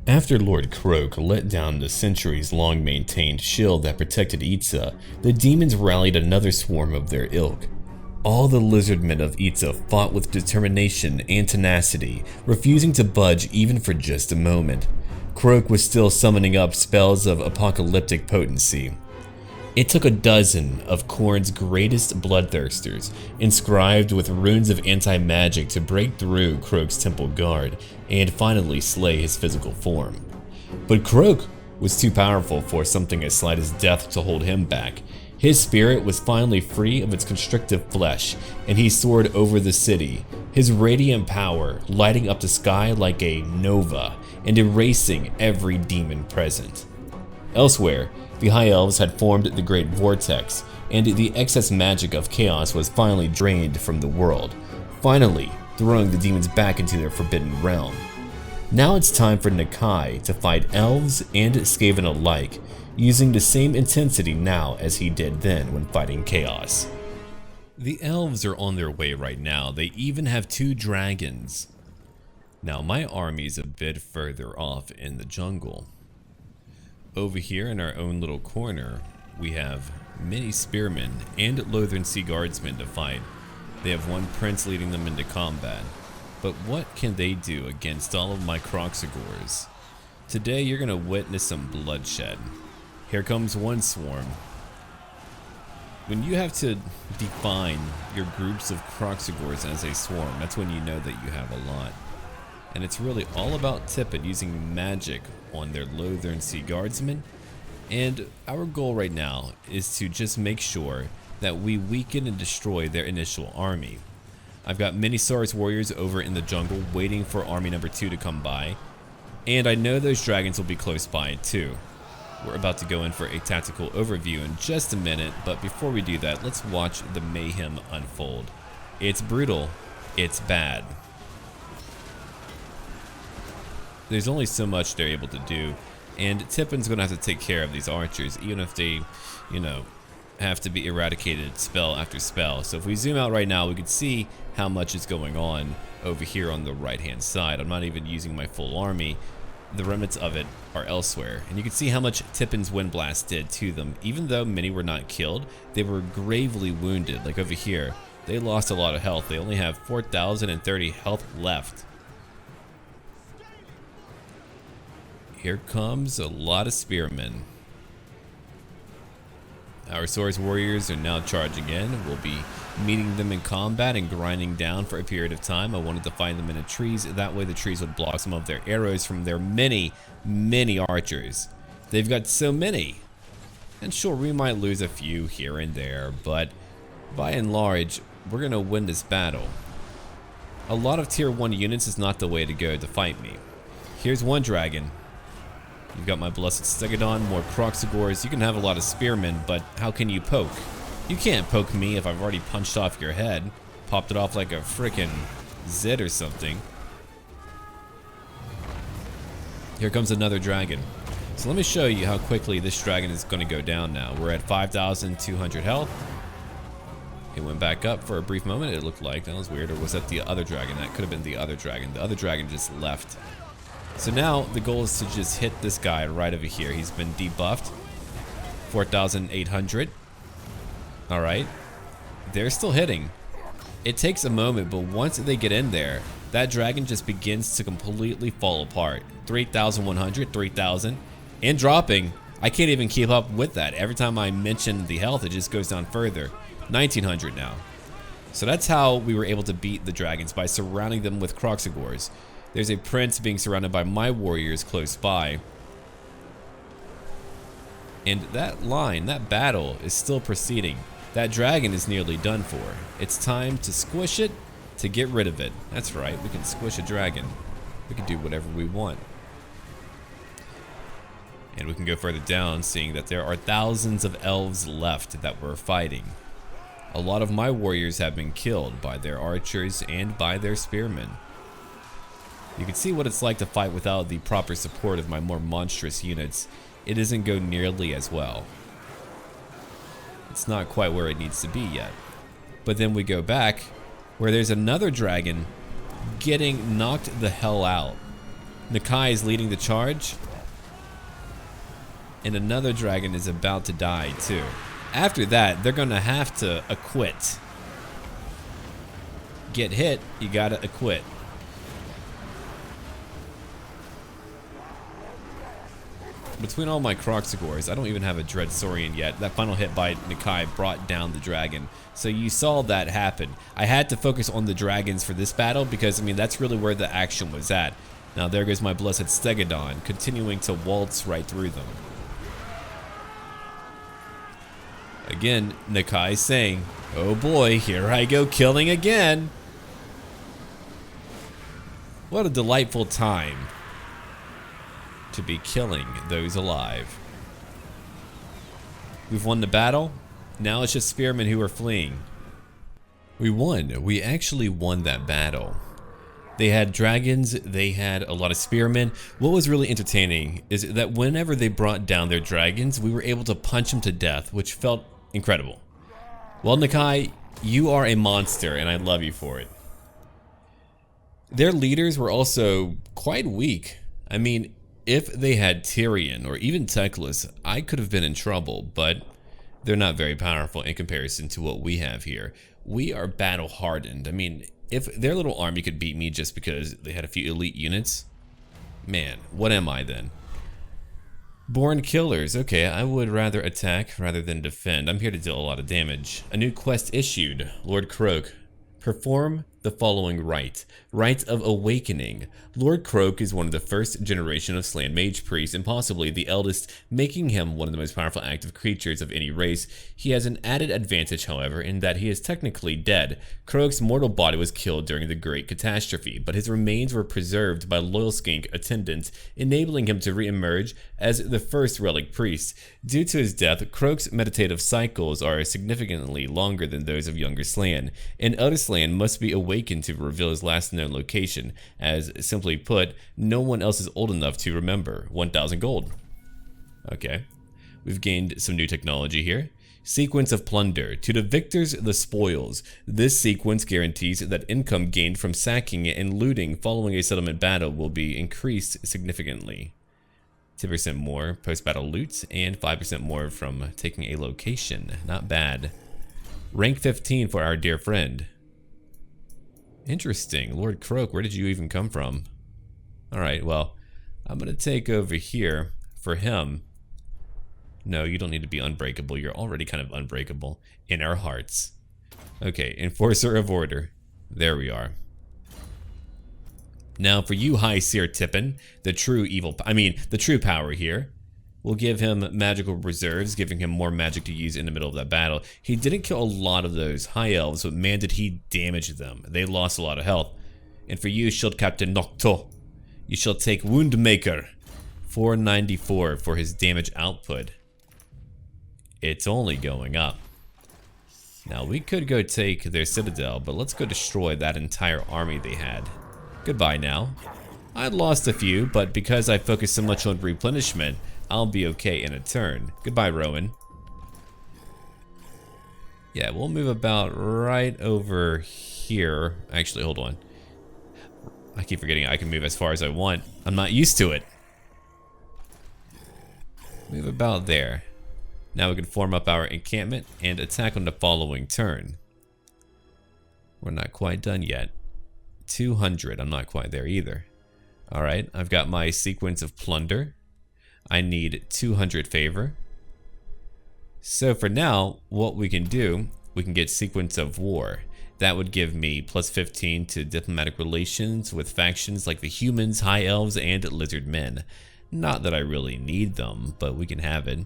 After Lord Croak let down the centuries-long maintained shield that protected Itza, the demons rallied another swarm of their ilk. All the lizardmen of Itza fought with determination and tenacity, refusing to budge even for just a moment. Croak was still summoning up spells of apocalyptic potency. It took a dozen of Khorne's greatest bloodthirsters, inscribed with runes of anti-magic, to break through Croak's temple guard and finally slay his physical form. But Croak was too powerful for something as slight as death to hold him back. His spirit was finally free of its constrictive flesh, and he soared over the city, his radiant power lighting up the sky like a nova and erasing every demon present. Elsewhere, the High Elves had formed the Great Vortex, and the excess magic of chaos was finally drained from the world, finally throwing the demons back into their forbidden realm. Now it's time for Nakai to fight elves and Skaven alike, using the same intensity now as he did then when fighting chaos. The elves are on their way right now. They even have 2 dragons. Now my army's a bit further off in the jungle. Over here in our own little corner, we have many spearmen and Lothern Sea Guardsmen to fight. They have one prince leading them into combat. But what can they do against all of my Kroxigors? Today you're going to witness some bloodshed. Here comes one swarm. When you have to define your groups of Kroxigors as a swarm, that's when you know that you have a lot. And it's really all about Tippett using magic on their Lothern Sea Guardsmen. And our goal right now is to just make sure that we weaken and destroy their initial army. I've got many Saurus warriors over in the jungle waiting for army number 2 to come by. And I know those dragons will be close by too. We're about to go in for a tactical overview in just a minute, but before we do that, let's watch the mayhem unfold. It's brutal, it's bad. There's only so much they're able to do, and Tippin's gonna have to take care of these archers, even if they, have to be eradicated spell after spell. So if we zoom out right now, we can see how much is going on over here on the right-hand side. I'm not even using my full army. The remnants of it are elsewhere, and you can see how much Tippin's Windblast did to them. Even though many were not killed, they were gravely wounded. Like over here, they lost a lot of health. They only have 4,030 health left. Here comes a lot of spearmen. Our Saurus warriors are now charging in. We'll be meeting them in combat and grinding down for a period of time. I wanted to find them in the trees. That way the trees would block some of their arrows from their many, many archers. They've got so many. And sure, we might lose a few here and there, but by and large, we're going to win this battle. A lot of tier 1 units is not the way to go to fight me. Here's one dragon. You've got my Blessed Stegodon, more Kroxigors. You can have a lot of spearmen, but how can you poke? You can't poke me if I've already punched off your head. Popped it off like a frickin' zit or something. Here comes another dragon. So let me show you how quickly this dragon is going to go down now. We're at 5,200 health. It went back up for a brief moment, it looked like. That was weird. Or was that the other dragon? That could have been the other dragon. The other dragon just left. So now the goal is to just hit this guy right over here. He's been debuffed. 4,800. Alright. They're still hitting. It takes a moment, but once they get in there, that dragon just begins to completely fall apart. 3,100, 3,000, and dropping. I can't even keep up with that. Every time I mention the health, it just goes down further. 1,900 now. So that's how we were able to beat the dragons, by surrounding them with Kroxigors. There's a prince being surrounded by my warriors close by. And that line, that battle is still proceeding. That dragon is nearly done for. It's time to squish it, to get rid of it. That's right, we can squish a dragon. We can do whatever we want. And we can go further down, seeing that there are thousands of elves left that we're fighting. A lot of my warriors have been killed by their archers and by their spearmen. You can see what it's like to fight without the proper support of my more monstrous units. It doesn't go nearly as well. It's not quite where it needs to be yet. But then we go back, where there's another dragon getting knocked the hell out. Nakai is leading the charge. And another dragon is about to die too. After that, they're gonna have to acquit. Get hit, you gotta acquit. Between all my Croxagores, I don't even have a Dread Saurian yet. That final hit by Nakai brought down the dragon. So you saw that happen. I had to focus on the dragons for this battle because, I mean, that's really where the action was at. Now there goes my Blessed Stegodon, continuing to waltz right through them. Again, Nakai saying, oh boy, here I go killing again. What a delightful time to be killing those alive. We've won the battle. Now it's just spearmen who are fleeing. We won. We actually won that battle. They had dragons, they had a lot of spearmen. What was really entertaining is that whenever they brought down their dragons, we were able to punch them to death, which felt incredible. Well, Nakai, you are a monster and I love you for it. Their leaders were also quite weak. I mean, if they had Tyrion or even Teclis, I could have been in trouble, but they're not very powerful in comparison to what we have here. We are battle hardened. I mean, if their little army could beat me just because they had a few elite units, man, what am I then? Born Killers. Okay, I would rather attack rather than defend. I'm here to deal a lot of damage. A new quest issued. Lord Croak. Perform the following rite. Rite of Awakening. Lord Croak is one of the first generation of Slan Mage priests and possibly the eldest, making him one of the most powerful active creatures of any race. He has an added advantage, however, in that he is technically dead. Croak's mortal body was killed during the Great Catastrophe, but his remains were preserved by loyal skink attendants, enabling him to re-emerge as the first relic priest. Due to his death, Croak's meditative cycles are significantly longer than those of younger Slan. An elder Slan must be awakened to reveal his last known location, as simply put, no one else is old enough to remember. 1,000 gold. Okay, we've gained some new technology here. Sequence of plunder. To the victors, the spoils. This sequence guarantees that income gained from sacking and looting following a settlement battle will be increased significantly. 10% more post-battle loot and 5% more from taking a location. Not bad. Rank 15 for our dear friend. Interesting. Lord Croak, where did you even come from? Alright, well, I'm going to take over here for him. No, you don't need to be unbreakable. You're already kind of unbreakable in our hearts. Okay, Enforcer of Order. There we are. Now for you, High Seer Tippin, the true power here. We'll give him magical reserves, giving him more magic to use in the middle of that battle. He didn't kill a lot of those High Elves, but man did he damage them. They lost a lot of health. And for you, Shield Captain Nocto, you shall take Woundmaker, 494 for his damage output. It's only going up. Now we could go take their citadel, but let's go destroy that entire army they had. Goodbye now. I lost a few, but because I focused so much on replenishment, I'll be okay in a turn. Goodbye, Rowan. Yeah, we'll move about right over here. Actually, hold on. I keep forgetting I can move as far as I want. I'm not used to it. Move about there. Now we can form up our encampment and attack on the following turn. We're not quite done yet. 200, I'm not quite there either. Alright, I've got my sequence of plunder. I need 200 favor. So for now, what we can do, we can get sequence of war. That would give me plus 15 to diplomatic relations with factions like the humans, High Elves, and Lizard Men. Not that I really need them, but we can have it.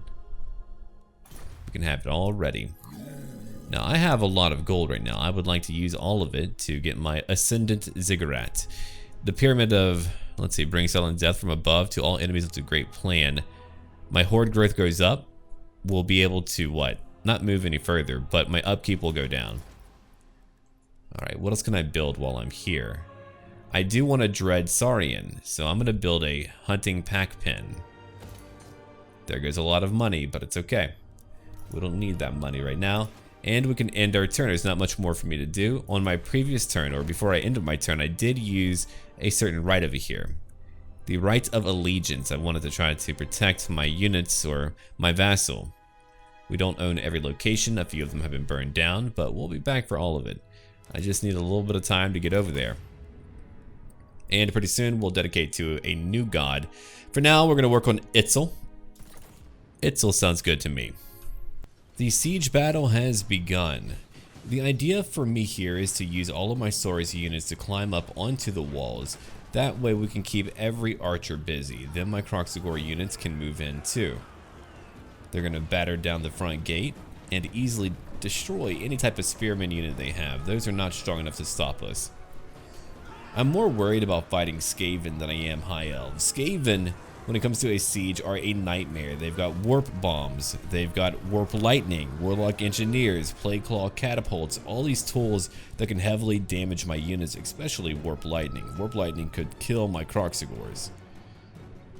We can have it already. Now I have a lot of gold right now. I would like to use all of it to get my Ascendant Ziggurat. The Pyramid of, let's see, bring silent death from above to all enemies with a great plan. My horde growth goes up. We'll be able to, what? Not move any further, but my upkeep will go down. Alright, what else can I build while I'm here? I do want a Dread Saurian, so I'm going to build a hunting pack pen. There goes a lot of money, but it's okay. We don't need that money right now. And we can end our turn. There's not much more for me to do. On my previous turn, or before I ended my turn, I did use a certain rite over here. The right of allegiance. I wanted to try to protect my units or my vassal. We don't own every location. A few of them have been burned down, but we'll be back for all of it. I just need a little bit of time to get over there. And pretty soon we'll dedicate to a new god. For now, we're going to work on Itzel. Itzel sounds good to me. The siege battle has begun. The idea for me here is to use all of my Saurus units to climb up onto the walls. That way we can keep every archer busy. Then my Kroxigor units can move in too. They're going to batter down the front gate and easily destroy any type of spearman unit they have. Those are not strong enough to stop us. I'm more worried about fighting Skaven than I am High Elves. Skaven, when it comes to a siege, are a nightmare. They've got warp bombs, they've got warp lightning, warlock engineers, plague claw catapults, all these tools that can heavily damage my units, especially warp lightning. Warp lightning could kill my Kroxigors.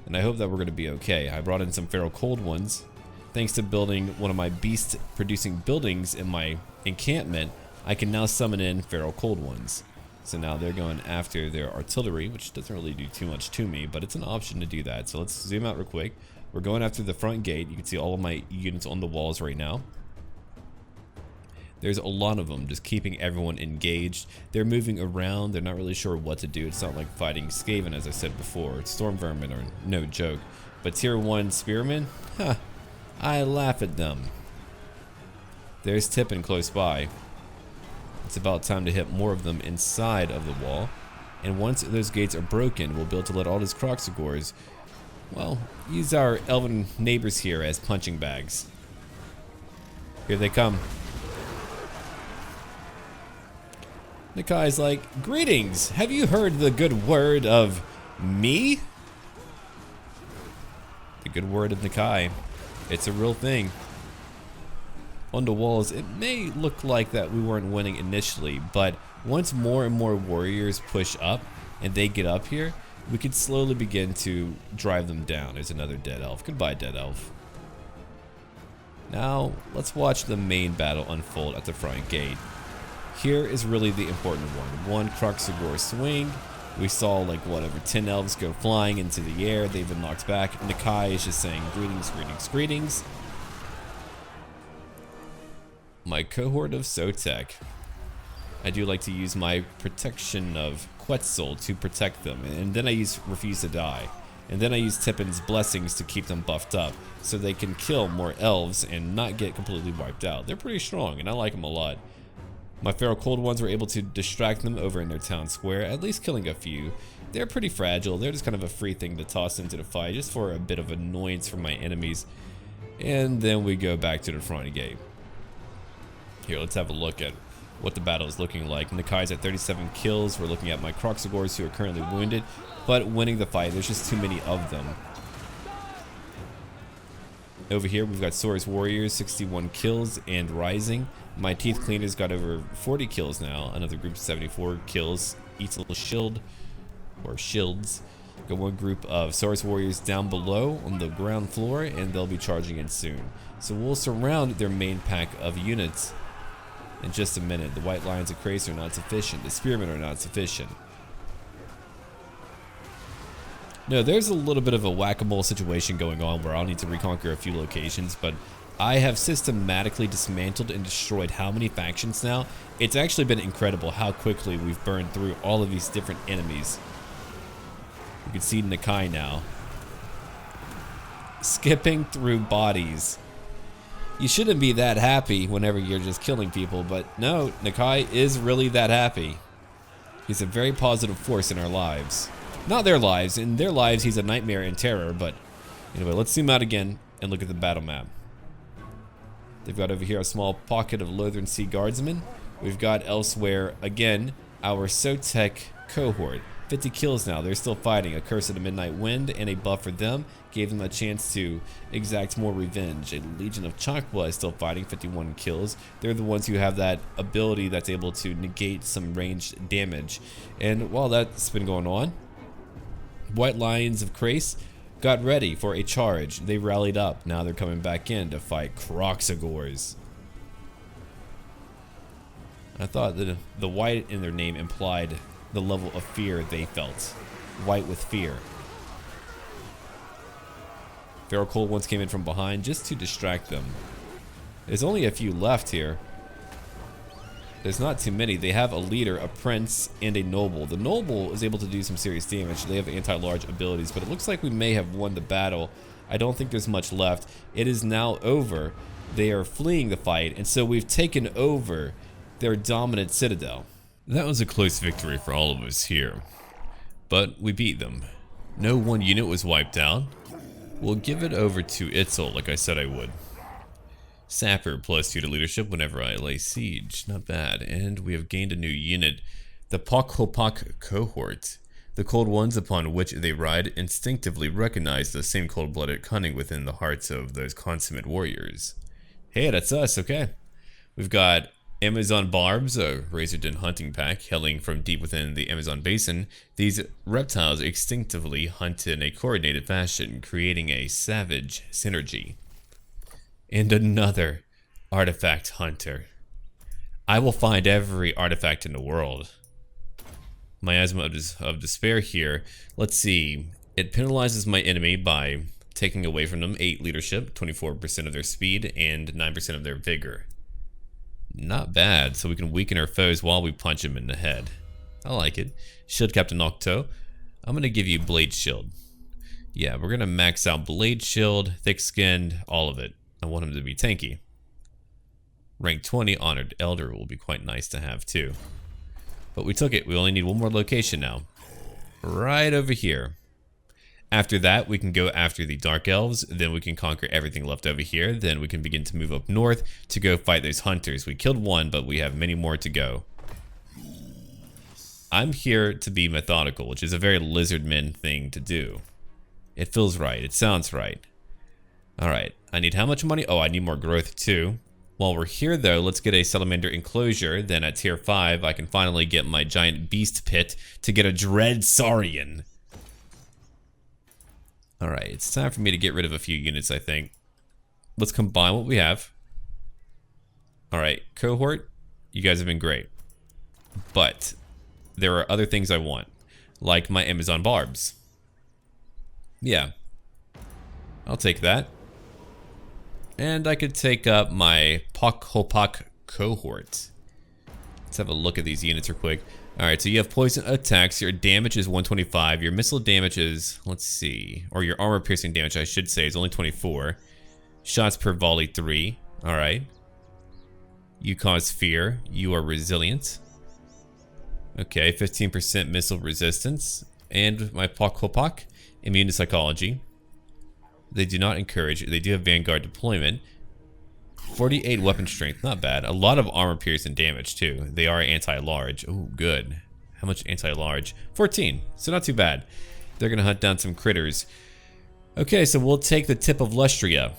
And I hope that we're going to be okay. I brought in some feral cold ones. Thanks to building one of my beast producing buildings in my encampment, I can now summon in feral cold ones. So now they're going after their artillery, which doesn't really do too much to me, but it's an option to do that. So let's zoom out real quick. We're going after the front gate. You can see all of my units on the walls right now. There's a lot of them, just keeping everyone engaged. They're moving around. They're not really sure what to do. It's not like fighting Skaven, as I said before. Storm vermin are no joke. But tier 1 spearmen? Huh. I laugh at them. There's Tippin close by. It's about time to hit more of them inside of the wall. And once those gates are broken, we'll be able to let all those Kroxigors, well, use our elven neighbors here as punching bags. Here they come. Nakai's like, greetings! Have you heard the good word of me? The good word of Nakai. It's a real thing. On the walls, it may look like that we weren't winning initially, but once more and more warriors push up and they get up here, we could slowly begin to drive them down. There's another dead elf. Goodbye, dead elf. Now, let's watch the main battle unfold at the front gate. Here is really the important one. One Kroxigor swing. We saw like whatever 10 elves go flying into the air. They've been knocked back. Nakai is just saying greetings, greetings, greetings. My cohort of Sotek. I do like to use my protection of Quetzal to protect them, and then I use Refuse to Die, and then I use Tippin's blessings to keep them buffed up so they can kill more elves and not get completely wiped out. They're pretty strong and I like them a lot. My feral cold ones were able to distract them over in their town square, at least killing a few. They're pretty fragile. They're just kind of a free thing to toss into the fight just for a bit of annoyance from my enemies. And then we go back to the front gate. Here, let's have a look at what the battle is looking like. Nakai's at 37 kills. We're looking at my Kroxigors who are currently wounded, but winning the fight. There's just too many of them. Over here, we've got Saurus Warriors, 61 kills and rising. My Teeth Cleaners got over 40 kills now. Another group, 74 kills. Each little shield, or shields. Got one group of Saurus Warriors down below on the ground floor, and they'll be charging in soon. So we'll surround their main pack of units in just a minute. The White Lions of Crace are not sufficient. The Spearmen are not sufficient. No, there's a little bit of a whack-a-mole situation going on where I'll need to reconquer a few locations, but I have systematically dismantled and destroyed how many factions now? It's actually been incredible how quickly we've burned through all of these different enemies. You can see Nakai now. Skipping through bodies. You shouldn't be that happy whenever you're just killing people, but no, Nakai is really that happy. He's a very positive force in our lives. Not their lives. In their lives, he's a nightmare and terror, but anyway, let's zoom out again and look at the battle map. They've got over here a small pocket of Lothern Sea Guardsmen. We've got elsewhere, again, our Sotek cohort. 50 kills now. They're still fighting. A Curse of the Midnight Wind and a buff for them gave them a chance to exact more revenge. A Legion of Chakwa is still fighting, 51 kills. They're the ones who have that ability that's able to negate some ranged damage. And while that's been going on, White Lions of Crace got ready for a charge. They rallied up. Now they're coming back in to fight Kroxigors. I thought that the white in their name implied the level of fear they felt. White with fear. Feral Cold ones came in from behind just to distract them. There's only a few left here. There's not too many. They have a leader, a prince, and a noble. The noble is able to do some serious damage. They have anti-large abilities, but it looks like we may have won the battle. I don't think there's much left. It is now over. They are fleeing the fight, and so we've taken over their dominant citadel. That was a close victory for all of us here, but we beat them. No one unit was wiped out. We'll give it over to Itzel like I said I would. Sapper +2 to leadership whenever I lay siege. Not bad. And we have gained a new unit, the Pok-Hopak cohort. The cold ones upon which they ride instinctively recognize the same cold-blooded cunning within the hearts of those consummate warriors. Hey, that's us, okay. We've got Amazon Barbs, a razor-den hunting pack, hailing from deep within the Amazon basin. These reptiles instinctively hunt in a coordinated fashion, creating a savage synergy. And another artifact hunter. I will find every artifact in the world. Miasma of despair here. Let's see. It penalizes my enemy by taking away from them 8 leadership, 24% of their speed, and 9% of their vigor. Not bad, so we can weaken our foes while we punch them in the head. I like it. Shield Captain Octo. I'm going to give you Blade Shield. Yeah, we're going to max out Blade Shield, Thick Skinned, all of it. I want him to be tanky. Rank 20 Honored Elder will be quite nice to have too. But we took it. We only need one more location now. Right over here. After that, we can go after the Dark Elves. Then we can conquer everything left over here. Then we can begin to move up north to go fight those hunters. We killed one, but we have many more to go. I'm here to be methodical, which is a very lizardmen thing to do. It feels right. It sounds right. Alright, I need how much money? Oh, I need more growth too. While we're here though, let's get a salamander enclosure. Then at tier 5, I can finally get my giant beast pit to get a dread saurian. Alright, it's time for me to get rid of a few units, I think. Let's combine what we have. Alright, cohort, you guys have been great. But there are other things I want, like my Amazon Barbs. Yeah, I'll take that. And I could take up my Pok-Hopak cohort. Let's have a look at these units real quick. Alright, so you have poison attacks. Your damage is 125. Your missile damage is, let's see, or your armor piercing damage, I should say, is only 24. Shots per volley, 3. Alright. You cause fear. You are resilient. Okay, 15% missile resistance. And my Pok-Hopak, immune to psychology. They do not encourage, they do have Vanguard deployment. 48 weapon strength, not bad. A lot of armor piercing damage too. They are anti-large. Oh, good. How much anti-large? 14, so not too bad. They're gonna hunt down some critters. Okay, so we'll take the tip of Lustria.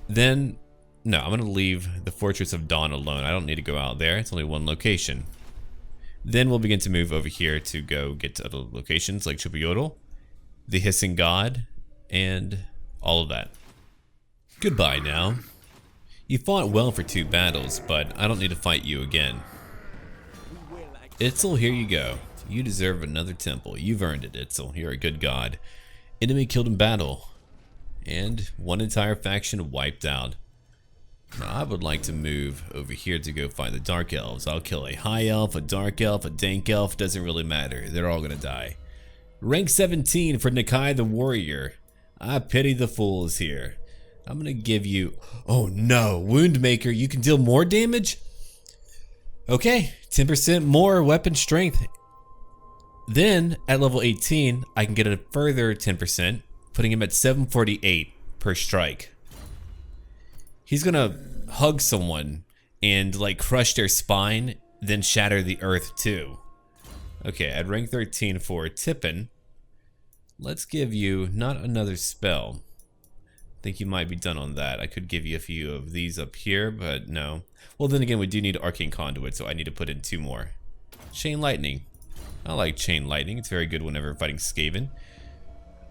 Then, no, I'm gonna leave the Fortress of Dawn alone. I don't need to go out there, it's only one location. Then we'll begin to move over here to go get to other locations like Chubayodal, the Hissing God, and all of that. Goodbye now. You fought well for 2 battles, but I don't need to fight you again. Itzel, here you go. You deserve another temple. You've earned it, Itzel. You're a good god. Enemy killed in battle. And one entire faction wiped out. Now, I would like to move over here to go find the Dark Elves. I'll kill a High Elf, a Dark Elf, a Dank Elf. Doesn't really matter. They're all gonna die. Rank 17 for Nakai the Warrior. I pity the fools here. I'm gonna give you, oh no, Woundmaker, you can deal more damage? Okay, 10% more weapon strength. Then, at level 18, I can get a further 10%, putting him at 748 per strike. He's gonna hug someone and like crush their spine, then shatter the earth too. Okay, at rank 13 for Tippin, let's give you not another spell. I think you might be done on that. I could give you a few of these up here, but no. Well, then again, we do need Arcane Conduit, so I need to put in 2 more. Chain Lightning. I like Chain Lightning. It's very good whenever fighting Skaven.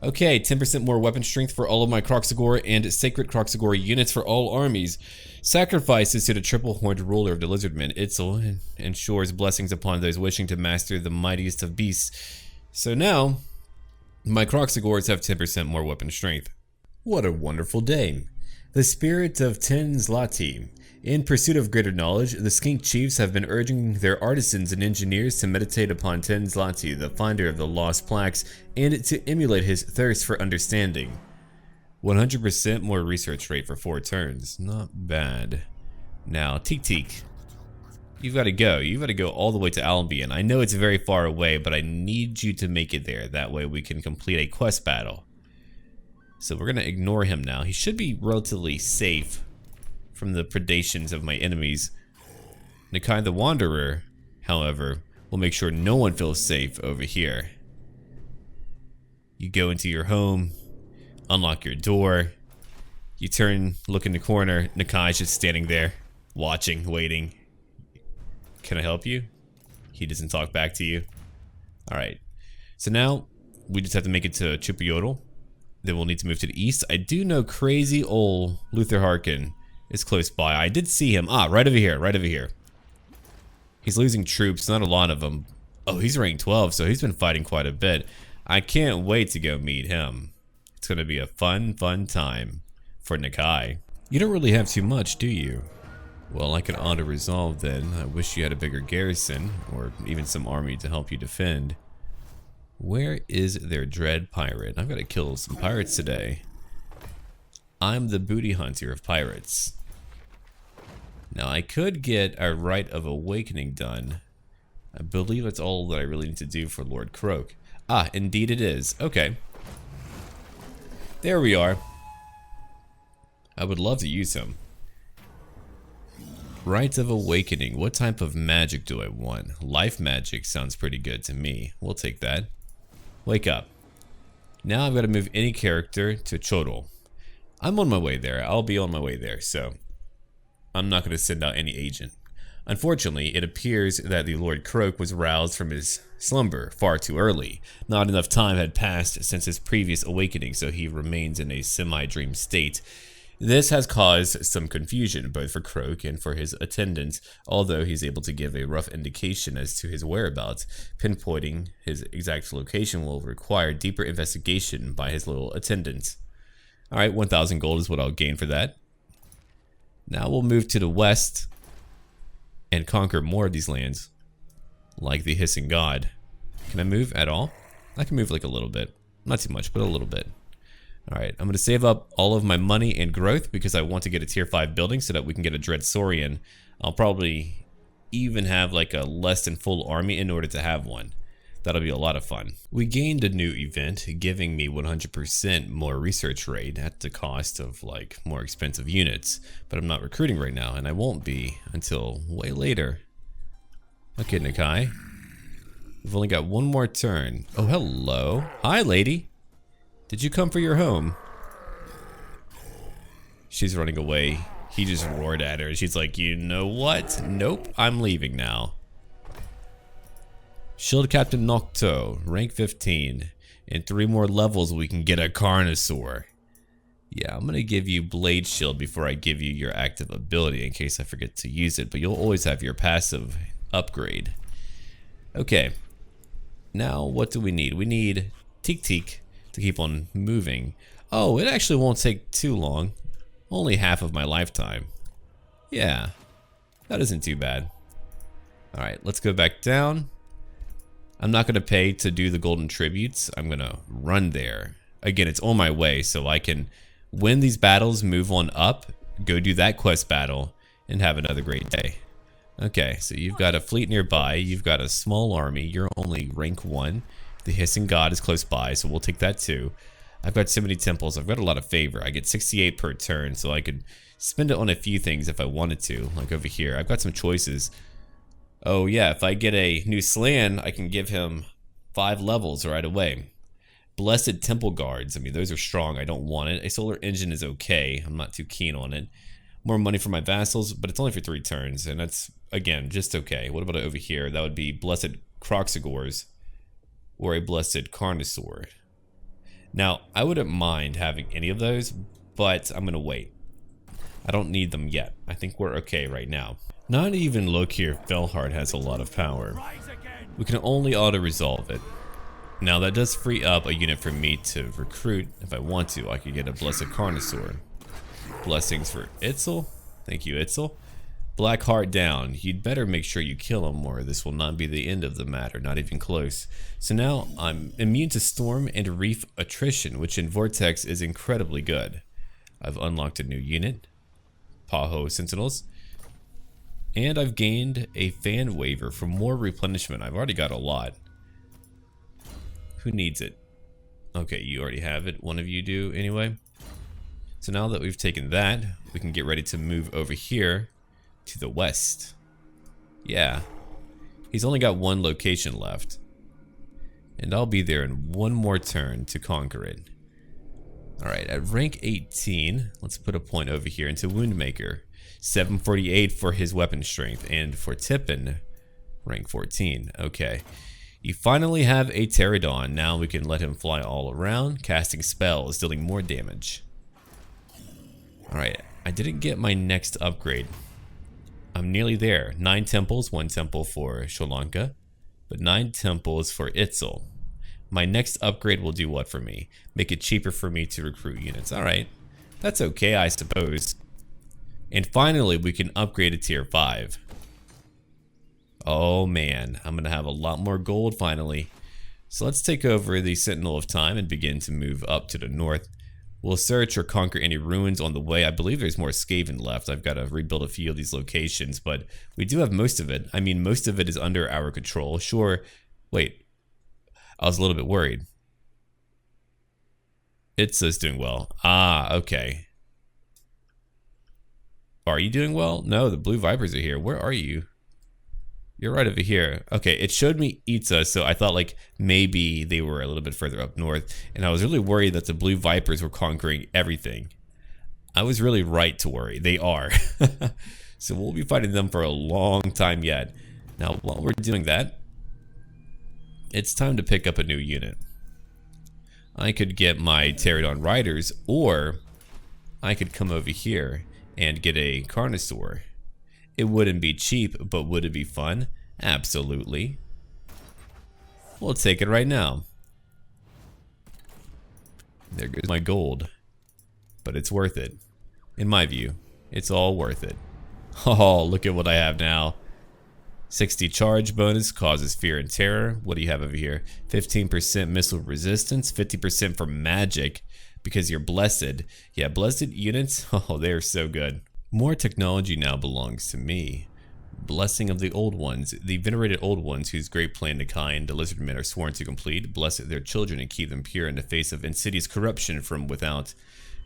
Okay, 10% more weapon strength for all of my Kroxigor and Sacred Kroxigor units for all armies. Sacrifices to the triple-horned ruler of the Lizardmen, Itzel, ensures blessings upon those wishing to master the mightiest of beasts. So now, my Kroxigors have 10% more weapon strength. What a wonderful day. The spirit of Tenzlati. In pursuit of greater knowledge, the skink chiefs have been urging their artisans and engineers to meditate upon Tenzlati, the finder of the lost plaques, and to emulate his thirst for understanding. 100% more research rate for 4 turns. Not bad. Now, Teek, you've got to go. You've got to go all the way to Albion. I know it's very far away, but I need you to make it there. That way we can complete a quest battle. So we're going to ignore him now. He should be relatively safe from the predations of my enemies. Nakai the Wanderer, however, will make sure no one feels safe over here. You go into your home, unlock your door, you turn, look in the corner, Nakai's just standing there, watching, waiting. Can I help you? He doesn't talk back to you. Alright, so now we just have to make it to Chupayodal. Then we'll need to move to the east. I do know crazy old Luther Harkin is close by. I did see him. Ah, right over here, right over here. He's losing troops, not a lot of them. Oh, he's rank 12, so he's been fighting quite a bit. I can't wait to go meet him. It's going to be a fun time for Nakai. You don't really have too much, do you? Well, I can auto-resolve then. I wish you had a bigger garrison, or even some army to help you defend. Where is their dread pirate? I've got to kill some pirates today. I'm the booty hunter of pirates. Now, I could get a Rite of Awakening done. I believe that's all that I really need to do for Lord Croak. Ah, indeed it is. Okay. There we are. I would love to use him. Rite of Awakening. What type of magic do I want? Life magic sounds pretty good to me. We'll take that. Wake up. Now I've got to move any character to Chodol. I'm on my way there. I'll be on my way there, so I'm not going to send out any agent. Unfortunately, it appears that the Lord Croak was roused from his slumber far too early. Not enough time had passed since his previous awakening, so he remains in a semi-dream state. This has caused some confusion, both for Croak and for his attendants, although he's able to give a rough indication as to his whereabouts. Pinpointing his exact location will require deeper investigation by his little attendants. Alright, 1,000 gold is what I'll gain for that. Now we'll move to the west and conquer more of these lands, like the Hissing God. Can I move at all? I can move like a little bit. Not too much, but a little bit. Alright, I'm going to save up all of my money and growth because I want to get a tier 5 building so that we can get a Dread Saurian. I'll probably even have like a less than full army in order to have one. That'll be a lot of fun. We gained a new event giving me 100% more research rate at the cost of like more expensive units. But I'm not recruiting right now and I won't be until way later. Okay, Nakai. We've only got one more turn. Oh, hello. Hi, lady. Did you come for your home? She's running away. He just roared at her. She's like, you know what? Nope, I'm leaving now. Shield Captain Nocto, rank 15. In 3 more levels, we can get a Carnosaur. Yeah, I'm gonna give you Blade Shield before I give you your active ability in case I forget to use it, but you'll always have your passive upgrade. Okay. Now, what do we need? We need Teek to keep on moving. Oh, it actually won't take too long. Only half of my lifetime. Yeah, that isn't too bad. Alright, let's go back down. I'm not going to pay to do the golden tributes. I'm going to run there. Again, it's on my way, so I can win these battles, move on up, go do that quest battle, and have another great day. Okay, so you've got a fleet nearby. You've got a small army. You're only rank 1. The Hissing God is close by, so we'll take that too. I've got so many temples. I've got a lot of favor. I get 68 per turn, so I could spend it on a few things if I wanted to. Like over here, I've got some choices. Oh yeah, if I get a new Slan, I can give him 5 levels right away. Blessed Temple Guards. I mean, those are strong. I don't want it. A Solar Engine is okay. I'm not too keen on it. More money for my vassals, but it's only for 3 turns, and that's, again, just okay. What about over here? That would be Blessed Croxagores or a Blessed Carnosaur. Now, I wouldn't mind having any of those, but I'm going to wait. I don't need them yet. I think we're okay right now. Not even Lokir Felhard has a lot of power. We can only auto-resolve it. Now that does free up a unit for me to recruit. If I want to, I could get a Blessed Carnosaur. Blessings for Itzel. Thank you, Itzel. Black Heart down. You'd better make sure you kill him or this will not be the end of the matter, not even close. So now I'm immune to Storm and Reef Attrition, which in Vortex is incredibly good. I've unlocked a new unit, Paho Sentinels. And I've gained a fan waiver for more replenishment. I've already got a lot. Who needs it? Okay, you already have it. One of you do anyway. So now that we've taken that, we can get ready to move over here to the west. Yeah. He's only got one location left. And I'll be there in one more turn to conquer it. Alright, at rank 18, let's put a point over here into Woundmaker. 748 for his weapon strength, and for Tippin, rank 14. Okay. You finally have a Pterodon. Now we can let him fly all around, casting spells, dealing more damage. Alright, I didn't get my next upgrade. I'm nearly there. 9 temples, 1 temple for Sri Lanka, but 9 temples for Itzel. My next upgrade will do what for me? Make it cheaper for me to recruit units. Alright, that's okay, I suppose. And finally, we can upgrade to tier 5. Oh man, I'm gonna have a lot more gold finally. So let's take over the Sentinel of Time and begin to move up to the north. We'll search or conquer any ruins on the way. I believe there's more Skaven left. I've got to rebuild a few of these locations, but we do have most of it. I mean, most of it is under our control. Sure, wait, I was a little bit worried. It says doing well. Ah, okay. Are you doing well? No, the Blue Vipers are here. Where are you? You're right over here. Okay, it showed me Itza, so I thought like maybe they were a little bit further up north, and I was really worried that the Blue Vipers were conquering everything. I was really right to worry. They are. So we'll be fighting them for a long time yet. Now, while we're doing that, it's time to pick up a new unit. I could get my Pterodon Riders, or I could come over here and get a Carnosaur. It wouldn't be cheap, but would it be fun? Absolutely. We'll take it right now. There goes my gold. But it's worth it. In my view, it's all worth it. Oh, look at what I have now. 60 charge bonus causes fear and terror. What do you have over here? 15% missile resistance, 50% for magic because you're blessed. Yeah, blessed units, oh, they're so good. More technology now belongs to me. Blessing of the Old Ones, the venerated Old Ones whose great plan Nakai and the Lizardmen are sworn to complete, bless their children and keep them pure in the face of insidious corruption from without.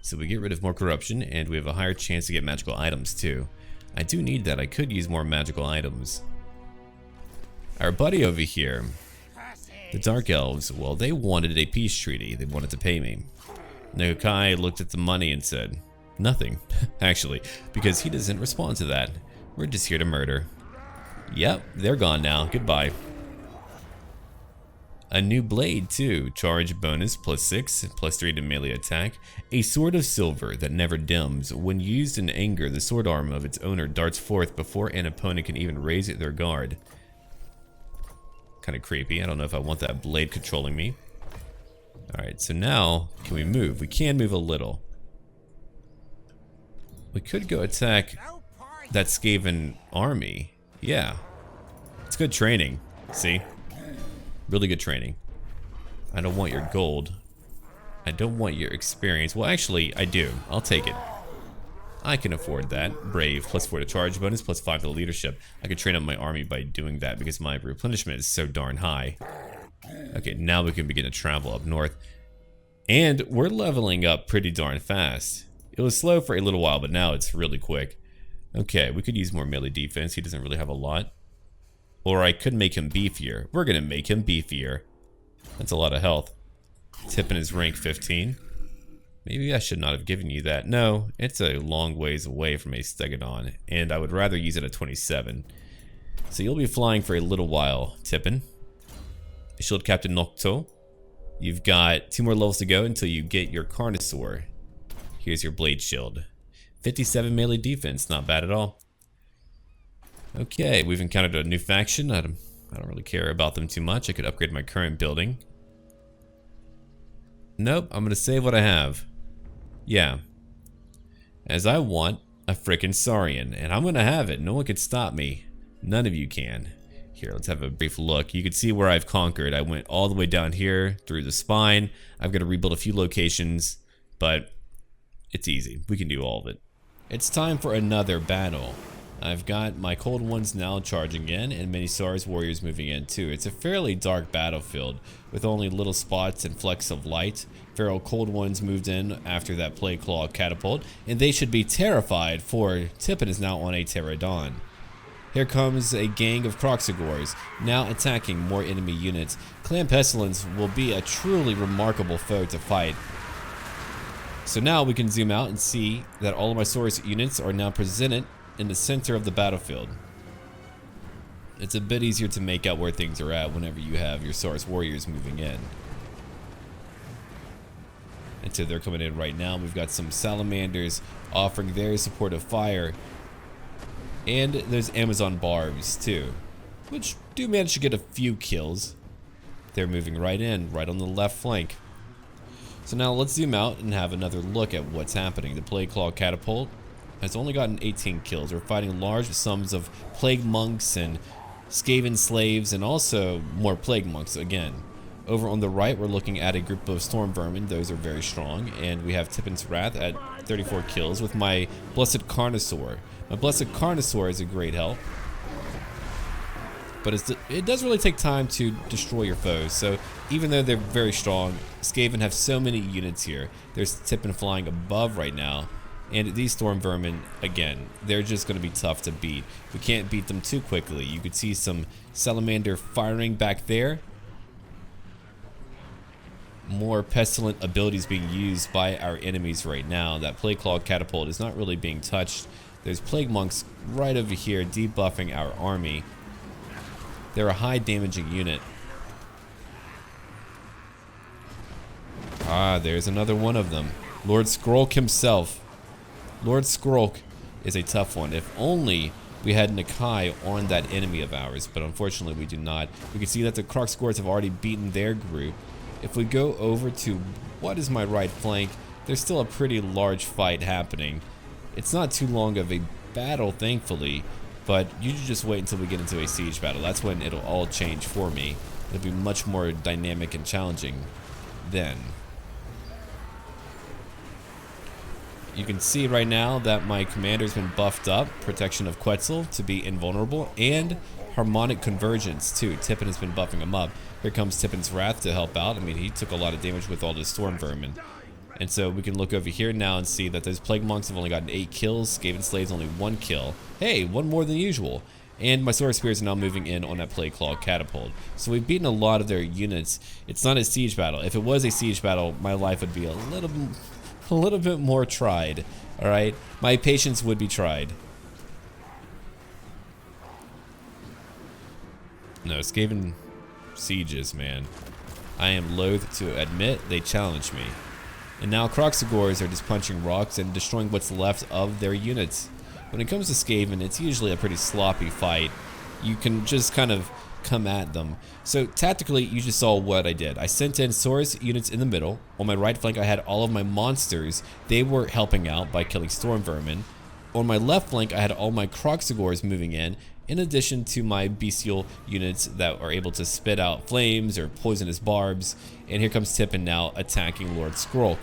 So we get rid of more corruption, and we have a higher chance to get magical items too. I do need that. I could use more magical items. Our buddy over here, the Dark Elves, well, they wanted a peace treaty. They wanted to pay me. Nakai looked at the money and said, nothing, actually, because he doesn't respond to that. We're just here to murder. Yep, they're gone now. Goodbye. A new blade, too. Charge bonus, +6, +3 to melee attack. A sword of silver that never dims. When used in anger, the sword arm of its owner darts forth before an opponent can even raise their guard. Kind of creepy. I don't know if I want that blade controlling me. Alright, so now, can we move? We can move a little. We could go attack that Skaven army. Yeah. It's good training. See? Really good training. I don't want your gold. I don't want your experience. Well, actually, I do. I'll take it. I can afford that. Brave, +4 to charge bonus, +5 to leadership. I could train up my army by doing that because my replenishment is so darn high. Okay, now we can begin to travel up north. And we're leveling up pretty darn fast. It was slow for a little while, but now it's really quick. Okay, we could use more melee defense. He doesn't really have a lot. Or I could make him beefier. We're going to make him beefier. That's a lot of health. Tippin is rank 15. Maybe I should not have given you that. No, it's a long ways away from a Stegodon, and I would rather use it at 27. So you'll be flying for a little while, Tippin. Shield Captain Nocto. You've got 2 more levels to go until you get your Carnosaur. Here's your Blade Shield. 57 melee defense, not bad at all. Okay, we've encountered a new faction. I don't really care about them too much. I could upgrade my current building. Nope, I'm gonna save what I have. Yeah. As I want a frickin' Saurian, and I'm gonna have it. No one can stop me. None of you can. Here, let's have a brief look. You can see where I've conquered. I went all the way down here through the spine. I've got to rebuild a few locations, but it's easy. We can do all of it. It's time for another battle. I've got my Cold Ones now charging in, and many SARS warriors moving in too. It's a fairly dark battlefield, with only little spots and flecks of light. Feral Cold Ones moved in after that Plague Claw catapult, and they should be terrified, for Tippin is now on a pterodon. Here comes a gang of Croxagores, now attacking more enemy units. Clan Pestilence will be a truly remarkable foe to fight. So now we can zoom out and see that all of my source units are now presented in the center of the battlefield. It's a bit easier to make out where things are at whenever you have your SARS warriors moving in. And so they're coming in right now. We've got some salamanders offering their supportive fire. And there's Amazon barbs too, which do manage to get a few kills. They're moving right in, right on the left flank. So now let's zoom out and have another look at what's happening. The Plague Claw catapult has only gotten 18 kills. We're fighting large sums of plague monks and Skaven slaves, and also more plague monks again. Over on the right, we're looking at a group of storm vermin. Those are very strong, and we have Tippin's Wrath at 34 kills with my Blessed Carnosaur. My Blessed Carnosaur is a great help, but it does really take time to destroy your foes. So even though they're very strong, Skaven have so many units here. There's Tippin flying above right now, and these storm vermin, again, they're just going to be tough to beat. We can't beat them too quickly. You could see some salamander firing back there. More pestilent abilities being used by our enemies right now. That Plague Claw catapult is not really being touched. There's plague monks right over here debuffing our army. They're a high damaging unit. Ah, there's another one of them. Lord Croak himself. Lord Croak is a tough one. If only we had Nakai on that enemy of ours, but unfortunately we do not. We can see that the Croxagores have already beaten their group. If we go over to what is my right flank, there's still a pretty large fight happening. It's not too long of a battle, thankfully, but you just wait until we get into a siege battle. That's when it'll all change for me. It'll be much more dynamic and challenging then. You can see right now that my commander's been buffed up, Protection of Quetzal to be invulnerable, and Harmonic Convergence too. Tippin has been buffing him up. Here comes Tippin's Wrath to help out. I mean, he took a lot of damage with all the storm vermin. And so we can look over here now and see that those plague monks have only gotten 8 kills. Skaven slaves only 1 kill. Hey, 1 more than usual. And my sword spears are now moving in on that Plague Claw catapult. So we've beaten a lot of their units. It's not a siege battle. If it was a siege battle, my life would be a little bit more tried. All right, my patience would be tried. No, Skaven sieges, man. I am loath to admit they challenge me. And now Croxagores are just punching rocks and destroying what's left of their units. When it comes to Skaven, it's usually a pretty sloppy fight. You can just kind of come at them. So tactically, you just saw what I did. I sent in Saurus units in the middle. On my right flank, I had all of my monsters. They were helping out by killing storm vermin. On my left flank, I had all my Croxagores moving in addition to my bestial units that are able to spit out flames or poisonous barbs. And here comes Tippin now attacking Lord Croak.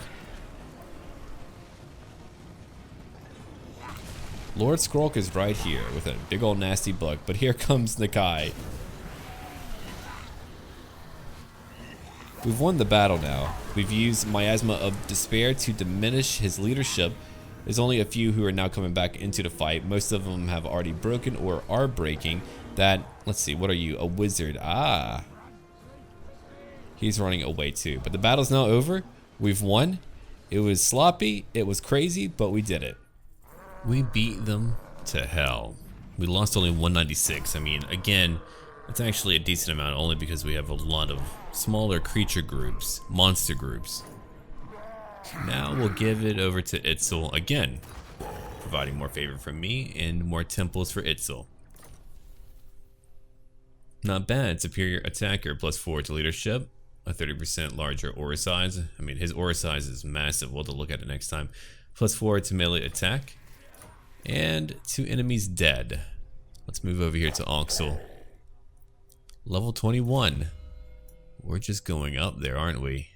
Lord Croak is right here with a big old nasty book, but here comes Nakai. We've won the battle now. We've used Miasma of Despair to diminish his leadership. There's only a few who are now coming back into the fight. Most of them have already broken or are breaking. That, let's see, what are you? A wizard. Ah. He's running away too. But the battle's now over. We've won. It was sloppy. It was crazy, but we did it. We beat them to hell. We lost only 196. I mean, again, it's actually a decent amount only because we have a lot of smaller creature groups, monster groups. Now we'll give it over to Itzel again, providing more favor from me and more temples for Itzel. Not bad. Superior attacker +4 to leadership. a 30% larger aura size. I mean, his aura size is massive. We'll have to look at it next time. +4 to melee attack. And 2 enemies dead. Let's move over here to Oxel. Level 21. We're just going up there, aren't we?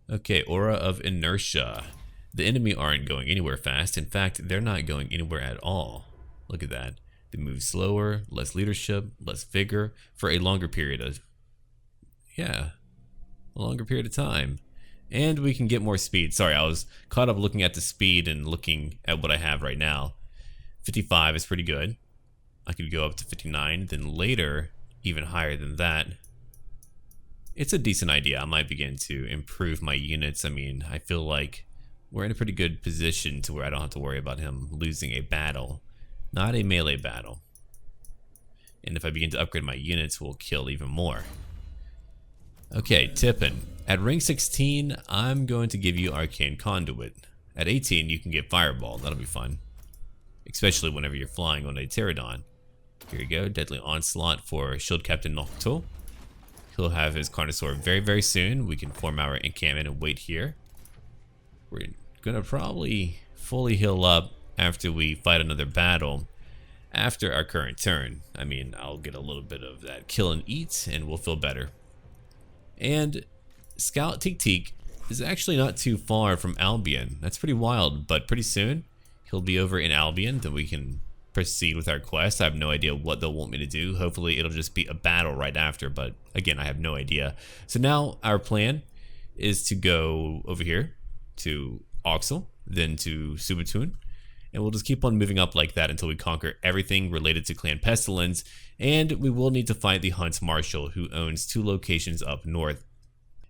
Okay, Aura of Inertia. The enemy aren't going anywhere fast. In fact, they're not going anywhere at all. Look at that. They move slower, less leadership, less vigor for a longer period of... yeah, a longer period of time. And we can get more speed. Sorry, I was caught up looking at the speed and looking at what I have right now. 55 is pretty good. I could go up to 59, then later, even higher than that. It's a decent idea. I might begin to improve my units. I mean, I feel like we're in a pretty good position to where I don't have to worry about him losing a battle. Not a melee battle. And if I begin to upgrade my units, we'll kill even more. Okay, Tippin. At rank 16, I'm going to give you Arcane Conduit. At 18, you can get Fireball. That'll be fun. Especially whenever you're flying on a Pterodon. Here you go, Deadly Onslaught for Shield Captain Nocto. He'll have his Carnosaur very, very soon. We can form our encampment and wait here. We're gonna probably fully heal up after we fight another battle after our current turn. I mean, I'll get a little bit of that kill and eat and we'll feel better. And Scout Teak Teak is actually not too far from Albion. That's pretty wild, but pretty soon he'll be over in Albion, then we can proceed with our quest. I have no idea what they'll want me to do. Hopefully it'll just be a battle right after, but again, I have no idea. So now our plan is to go over here to Oxel, then to Subatoon, and we'll just keep on moving up like that until we conquer everything related to Clan Pestilence, and we will need to fight the Huntsmarshal, who owns 2 locations up north.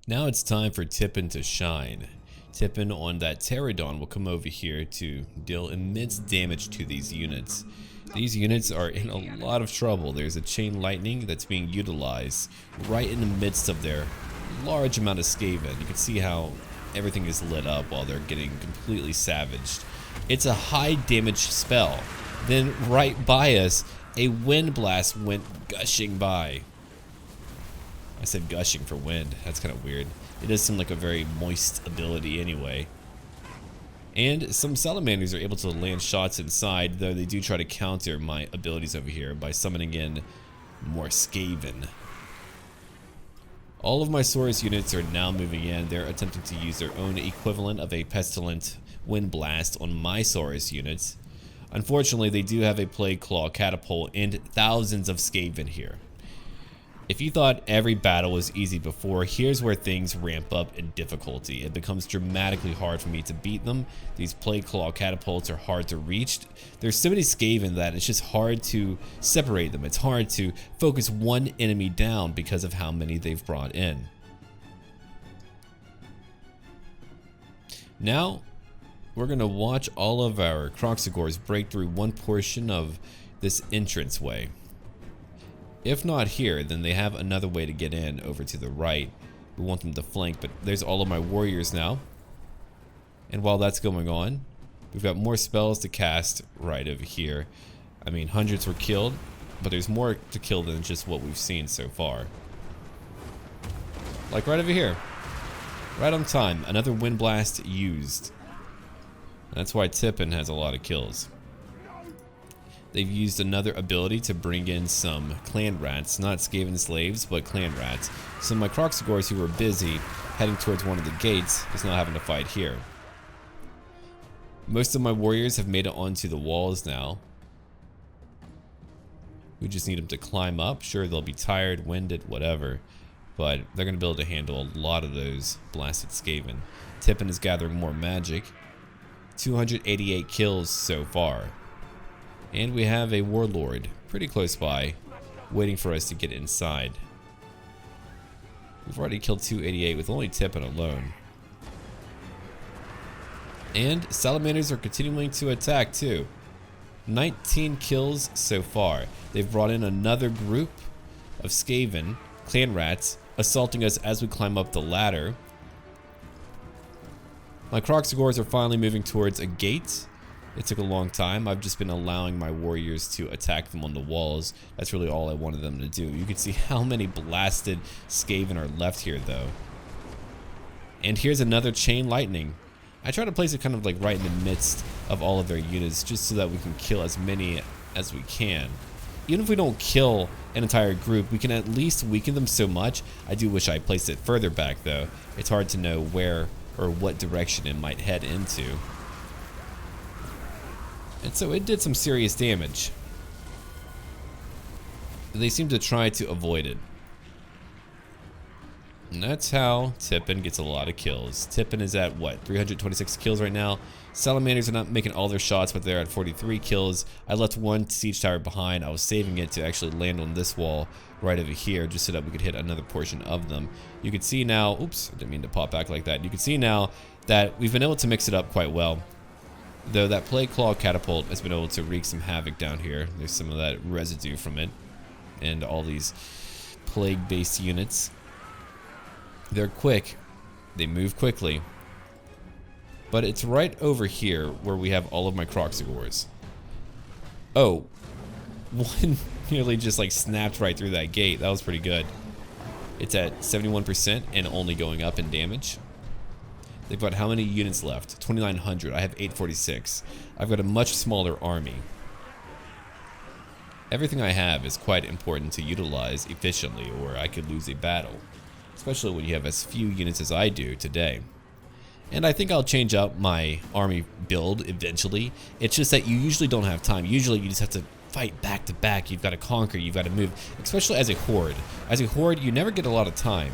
Now it's time for Tippin to shine. Tippin on that Pterodon will come over here to deal immense damage to these units. These units are in a lot of trouble. There's a chain lightning that's being utilized right in the midst of their large amount of Skaven. You can see how everything is lit up while they're getting completely savaged. It's a high damage spell. Then right by us, a wind blast went gushing by. I said gushing for wind. That's kind of weird. It does seem like a very moist ability anyway. And some salamanders are able to land shots inside, though they do try to counter my abilities over here by summoning in more Skaven. All of my Saurus units are now moving in. They're attempting to use their own equivalent of a Pestilent Wind Blast on my Saurus units. Unfortunately, they do have a Plague Claw Catapult and thousands of Skaven here. If you thought every battle was easy before, here's where things ramp up in difficulty. It becomes dramatically hard for me to beat them. These Plague Claw Catapults are hard to reach. There's so many Skaven that it's just hard to separate them. It's hard to focus one enemy down because of how many they've brought in. Now, we're going to watch all of our Kroxigors break through one portion of this entranceway. If not here, then they have another way to get in over to the right. We want them to flank, but there's all of my warriors now. And while that's going on, we've got more spells to cast right over here. I mean, hundreds were killed, but there's more to kill than just what we've seen so far. Like right over here. Right on time, another wind blast used. That's why Tippin has a lot of kills. They've used another ability to bring in some clan rats, not Skaven slaves, but clan rats. So my Kroxigors who were busy heading towards one of the gates is now having to fight here. Most of my warriors have made it onto the walls now. We just need them to climb up. Sure, they'll be tired, winded, whatever, but they're going to be able to handle a lot of those blasted Skaven. Tippin is gathering more magic. 288 kills so far. And we have a warlord pretty close by, waiting for us to get inside. We've already killed 288 with only Tippin alone. And salamanders are continuing to attack too. 19 kills so far. They've brought in another group of Skaven, clan rats, assaulting us as we climb up the ladder. My Kroxigors are finally moving towards a gate. It took a long time. I've just been allowing my warriors to attack them on the walls. That's really all I wanted them to do. You can see how many blasted Skaven are left here, though. And here's another chain lightning. I try to place it kind of like right in the midst of all of their units, just so that we can kill as many as we can. Even if we don't kill an entire group, we can at least weaken them so much. I do wish I placed it further back, though. It's hard to know where or what direction it might head into. And so it did some serious damage. They seem to try to avoid it. And that's how Tippin gets a lot of kills. Tippin is at, what, 326 kills right now. Salamanders are not making all their shots, but they're at 43 kills. I left one siege tower behind. I was saving it to actually land on this wall right over here, just so that we could hit another portion of them. You can see now, oops, I didn't mean to pop back like that. You can see now that we've been able to mix it up quite well. Though that Plague Claw catapult has been able to wreak some havoc down here. There's some of that residue from it. And all these plague-based units. They're quick. They move quickly. But it's right over here where we have all of my Croxagores. Oh. One nearly just like snapped right through that gate. That was pretty good. It's at 71% and only going up in damage. They've got how many units left? 2,900. I have 846. I've got a much smaller army. Everything I have is quite important to utilize efficiently, or I could lose a battle. Especially when you have as few units as I do today. And I think I'll change up my army build eventually. It's just that you usually don't have time. Usually you just have to fight back to back. You've got to conquer, you've got to move. Especially as a horde. As a horde, you never get a lot of time.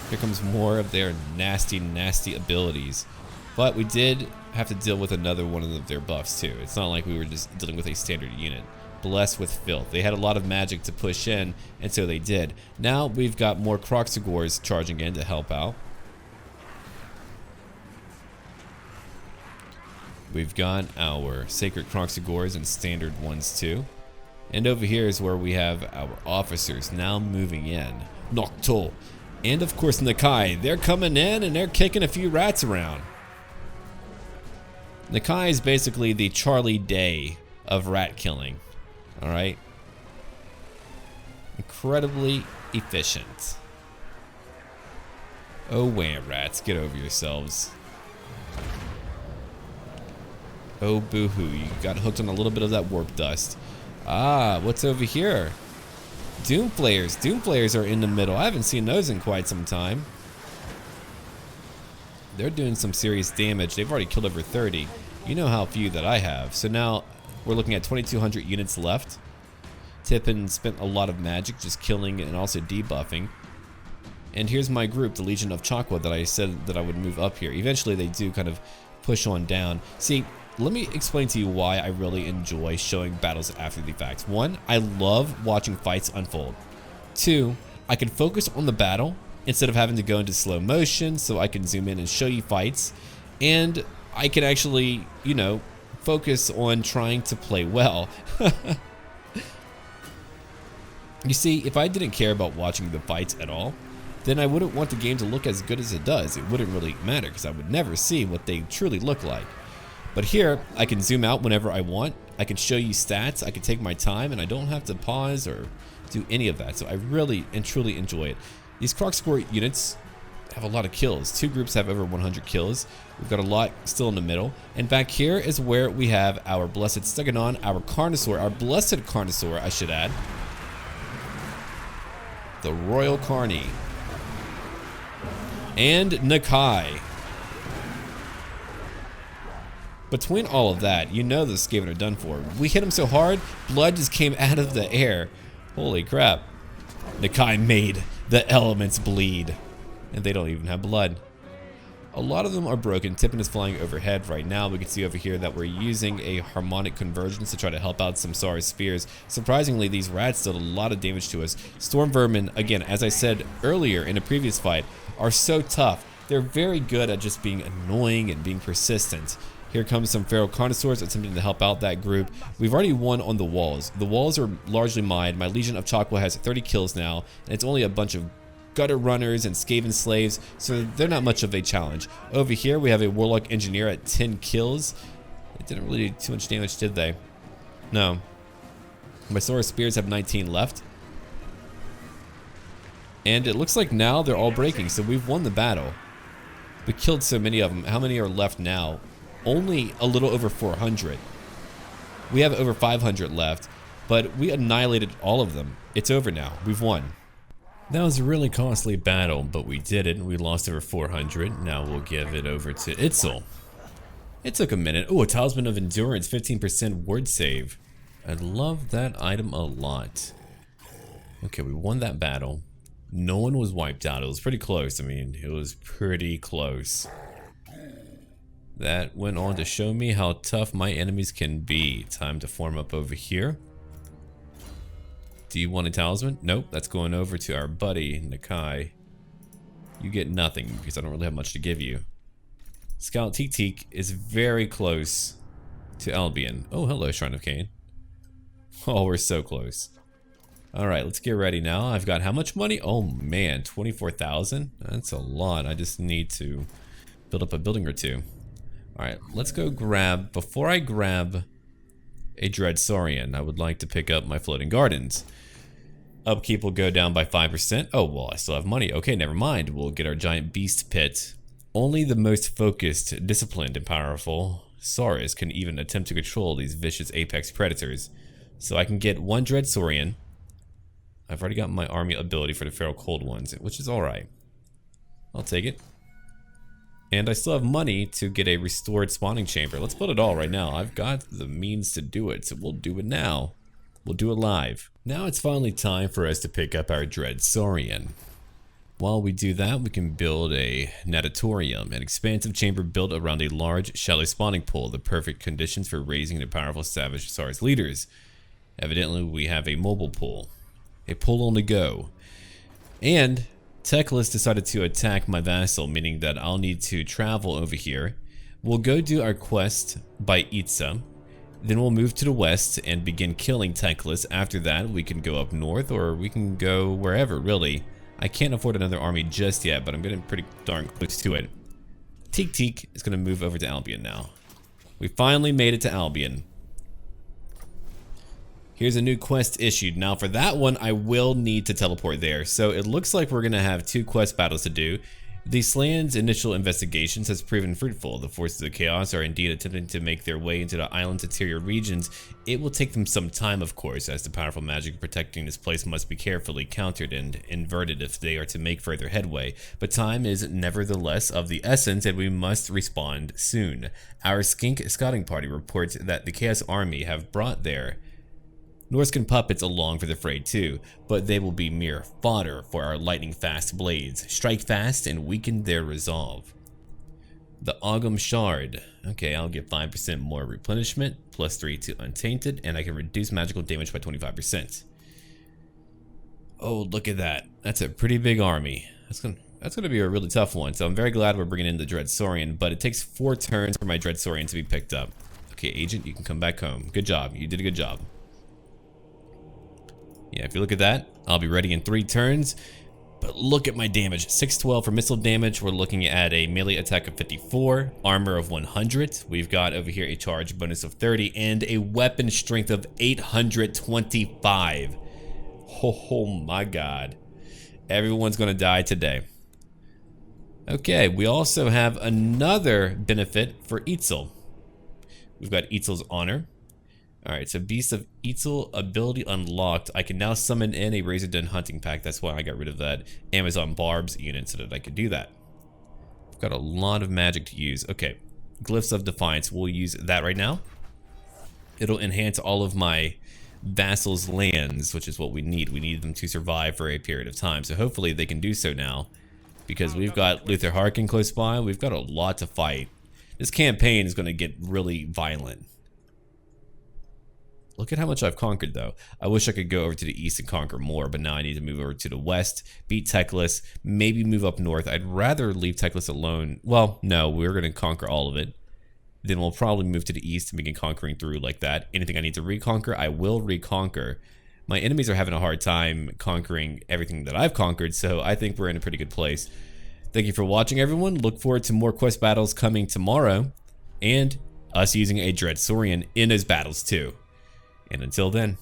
Here comes more of their nasty, nasty abilities. But we did have to deal with another one of their buffs too. It's not like we were just dealing with a standard unit. Blessed with filth. They had a lot of magic to push in, and so they did. Now we've got more Croxagores charging in to help out. We've got our Sacred Croxagores and standard ones too. And over here is where we have our officers now moving in. Noctul. And of course Nakai. They're coming in and they're kicking a few rats around. Nakai is basically the Charlie Day of rat killing. Alright? Incredibly efficient. Oh wham, rats, get over yourselves. Oh boo-hoo, you got hooked on a little bit of that warp dust. Ah, what's over here? Doomflayers. Doomflayers are in the middle. I haven't seen those in quite some time. They're doing some serious damage. They've already killed over 30. You know how few that I have. So now we're looking at 2,200 units left. Tippin spent a lot of magic just killing and also debuffing. And here's my group, the Legion of Chakwa, that I said that I would move up here. Eventually they do kind of push on down. See, let me explain to you why I really enjoy showing battles after the fact. One, I love watching fights unfold. Two, I can focus on the battle instead of having to go into slow motion, so I can zoom in and show you fights. And I can actually, you know, focus on trying to play well. You see, if I didn't care about watching the fights at all, then I wouldn't want the game to look as good as it does. It wouldn't really matter because I would never see what they truly look like. But here, I can zoom out whenever I want. I can show you stats. I can take my time, and I don't have to pause or do any of that. So I really and truly enjoy it. These Croxagore units have a lot of kills. Two groups have over 100 kills. We've got a lot still in the middle. And back here is where we have our Blessed Stegodon, our Carnosaur, our Blessed Carnosaur, I should add. The Royal Carny. And Nakai. Between all of that, you know the Skaven are done for. We hit him so hard, blood just came out of the air. Holy crap. Nakai made the elements bleed. And they don't even have blood. A lot of them are broken. Tippin is flying overhead right now. We can see over here that we're using a harmonic convergence to try to help out some Saurus Spheres. Surprisingly, these rats did a lot of damage to us. Storm Vermin, again, as I said earlier in a previous fight, are so tough. They're very good at just being annoying and being persistent. Here comes some Feral Carnosaurs attempting to help out that group. We've already won on the walls. The walls are largely mine. My Legion of Chakwa has 30 kills now, and it's only a bunch of gutter runners and Skaven slaves, so they're not much of a challenge. Over here we have a warlock engineer at 10 kills. It didn't really do too much damage, did they? No. My Sora Spears have 19 left. And it looks like now they're all breaking, so we've won the battle. We killed so many of them. How many are left now? Only a little over 400. We have over 500 left, but we annihilated all of them. It's over now. We've won. That was a really costly battle, but we did it. We lost over 400. Now we'll give it over to Itzel. It took a minute. Oh, a Talisman of Endurance, 15% word save. I love that item a lot. Okay, we won that battle. No one was wiped out. It was pretty close. I mean, it was pretty close. That went on to show me how tough my enemies can be. Time to form up over here. Do you want a talisman? Nope, that's going over to our buddy, Nakai. You get nothing because I don't really have much to give you. Scout Teak Teak is very close to Albion. Oh, hello, Shrine of Cain. Oh, we're so close. Alright, let's get ready now. I've got how much money? Oh man, 24,000? That's a lot. I just need to build up a building or two. Alright, let's go grab, before I grab a Dread Saurian, I would like to pick up my Floating Gardens. Upkeep will go down by 5%. Oh, well, I still have money. Okay, never mind. We'll get our Giant Beast Pit. Only the most focused, disciplined, and powerful Saurus can even attempt to control these vicious apex predators. So I can get one Dread Saurian. I've already got my army ability for the Feral Cold Ones, which is alright. I'll take it. And I still have money to get a restored spawning chamber. Let's build it all right now. I've got the means to do it, so we'll do it now. We'll do it live. Now it's finally time for us to pick up our Dread Saurian. While we do that, we can build a natatorium, an expansive chamber built around a large, shallow spawning pool, the perfect conditions for raising the powerful savage Saurus leaders. Evidently, we have a mobile pool. A pull on the go. And Teclis decided to attack my vassal, meaning that I'll need to travel over here. We'll go do our quest by Itza. Then we'll move to the west and begin killing Teclis. After that, we can go up north or we can go wherever, really. I can't afford another army just yet, but I'm getting pretty darn close to it. Teak Teak is going to move over to Albion now. We finally made it to Albion. Here's a new quest issued. Now for that one, I will need to teleport there. So it looks like we're going to have 2 quest battles to do. The Slan's initial investigations has proven fruitful. The forces of chaos are indeed attempting to make their way into the island's interior regions. It will take them some time, of course, as the powerful magic protecting this place must be carefully countered and inverted if they are to make further headway. But time is nevertheless of the essence, and we must respond soon. Our skink scouting party reports that the Chaos Army have brought their Norscan puppets along for the fray too, but they will be mere fodder for our lightning-fast blades. Strike fast and weaken their resolve. The Ogum Shard. Okay, I'll get 5% more replenishment, plus 3 to Untainted, and I can reduce magical damage by 25%. Oh, look at that. That's a pretty big army. That's gonna be a really tough one, so I'm very glad we're bringing in the Dread Saurian, but it takes 4 turns for my Dread Saurian to be picked up. Okay, Agent, you can come back home. Good job. You did a good job. Yeah, if you look at that, I'll be ready in 3 turns. But look at my damage. 612 for missile damage. We're looking at a melee attack of 54, armor of 100. We've got over here a charge bonus of 30 and a weapon strength of 825. Oh my god. Everyone's gonna die today. Okay, we also have another benefit for Itzel. We've got Itzel's honor. Alright, so Beast of Itzel ability unlocked. I can now summon in a Razor-Den hunting pack. That's why I got rid of that Amazon Barbs unit so that I could do that. I've got a lot of magic to use. Okay, Glyphs of Defiance. We'll use that right now. It'll enhance all of my vassals' lands, which is what we need. We need them to survive for a period of time. So hopefully they can do so now. Because we've got Luther Harkin close by. We've got a lot to fight. This campaign is going to get really violent. Look at how much I've conquered, though. I wish I could go over to the east and conquer more, but now I need to move over to the west, beat Teclis, maybe move up north. I'd rather leave Teclis alone. Well, no, we're going to conquer all of it. Then we'll probably move to the east and begin conquering through like that. Anything I need to reconquer, I will reconquer. My enemies are having a hard time conquering everything that I've conquered, so I think we're in a pretty good place. Thank you for watching, everyone. Look forward to more quest battles coming tomorrow, and us using a Dread Saurian in his battles too. And until then...